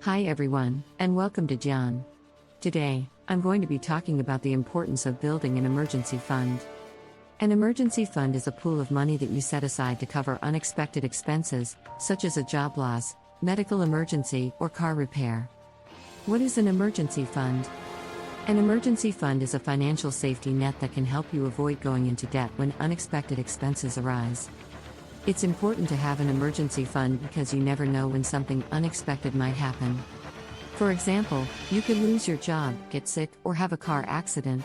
Hi everyone, and welcome to John. Today, I'm going to be talking about the importance of building an emergency fund. An emergency fund is a pool of money that you set aside to cover unexpected expenses, such as a job loss, medical emergency, or car repair. What is an emergency fund? An emergency fund is a financial safety net that can help you avoid going into debt when unexpected expenses arise. It's important to have an emergency fund because you never know when something unexpected might happen. For example, you could lose your job, get sick, or have a car accident.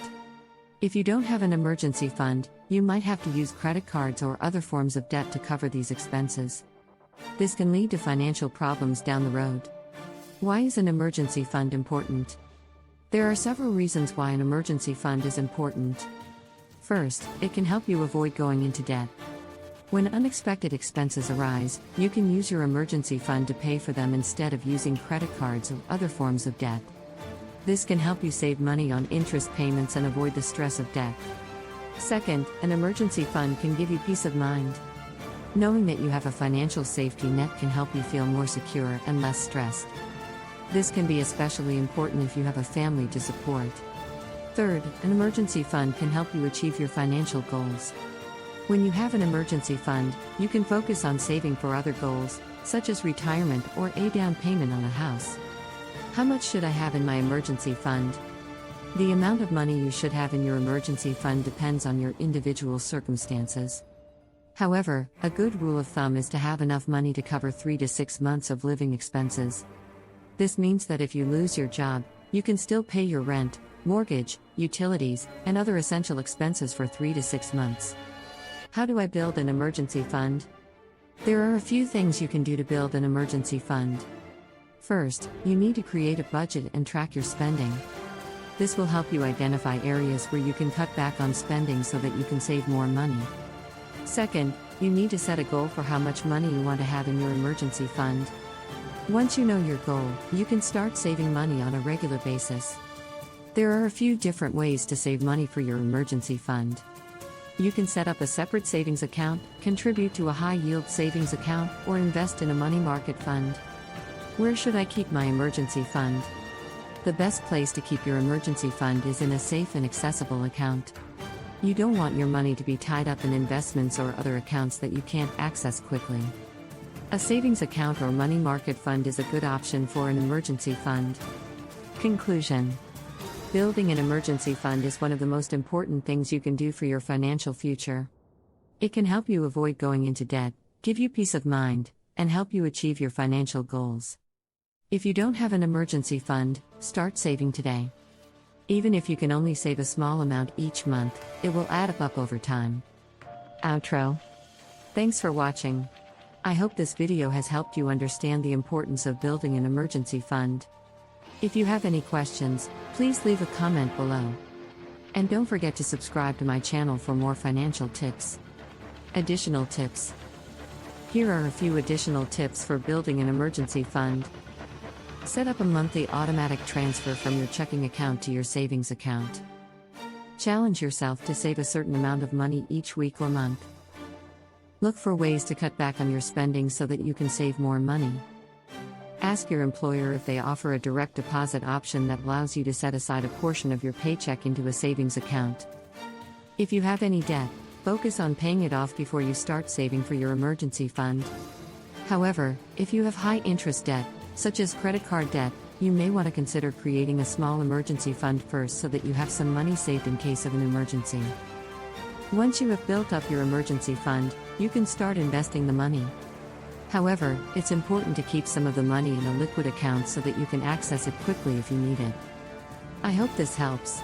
If you don't have an emergency fund, you might have to use credit cards or other forms of debt to cover these expenses. This can lead to financial problems down the road. Why is an emergency fund important? There are several reasons why an emergency fund is important. First, it can help you avoid going into debt. When unexpected expenses arise, you can use your emergency fund to pay for them instead of using credit cards or other forms of debt. This can help you save money on interest payments and avoid the stress of debt. Second, an emergency fund can give you peace of mind. Knowing that you have a financial safety net can help you feel more secure and less stressed. This can be especially important if you have a family to support. Third, an emergency fund can help you achieve your financial goals. When you have an emergency fund, you can focus on saving for other goals, such as retirement or a down payment on a house. How much should I have in my emergency fund? The amount of money you should have in your emergency fund depends on your individual circumstances. However, a good rule of thumb is to have enough money to cover 3 to 6 months of living expenses. This means that if you lose your job, you can still pay your rent, mortgage, utilities, and other essential expenses for 3 to 6 months. How do I build an emergency fund? There are a few things you can do to build an emergency fund. First, you need to create a budget and track your spending. This will help you identify areas where you can cut back on spending so that you can save more money. Second, you need to set a goal for how much money you want to have in your emergency fund. Once you know your goal, you can start saving money on a regular basis. There are a few different ways to save money for your emergency fund. You can set up a separate savings account, contribute to a high-yield savings account, or invest in a money market fund. Where should I keep my emergency fund? The best place to keep your emergency fund is in a safe and accessible account. You don't want your money to be tied up in investments or other accounts that you can't access quickly. A savings account or money market fund is a good option for an emergency fund. Conclusion: building an emergency fund is one of the most important things you can do for your financial future. It can help you avoid going into debt, give you peace of mind, and help you achieve your financial goals. If you don't have an emergency fund, start saving today. Even if you can only save a small amount each month, it will add up over time. Outro. Thanks for watching. I hope this video has helped you understand the importance of building an emergency fund. If you have any questions, please leave a comment below. And don't forget to subscribe to my channel for more financial tips. Additional tips. Here are a few additional tips for building an emergency fund. Set up a monthly automatic transfer from your checking account to your savings account. Challenge yourself to save a certain amount of money each week or month. Look for ways to cut back on your spending so that you can save more money. Ask your employer if they offer a direct deposit option that allows you to set aside a portion of your paycheck into a savings account. If you have any debt, focus on paying it off before you start saving for your emergency fund. However, if you have high interest debt, such as credit card debt, you may want to consider creating a small emergency fund first so that you have some money saved in case of an emergency. Once you have built up your emergency fund, you can start investing the money. However, it's important to keep some of the money in a liquid account so that you can access it quickly if you need it. I hope this helps.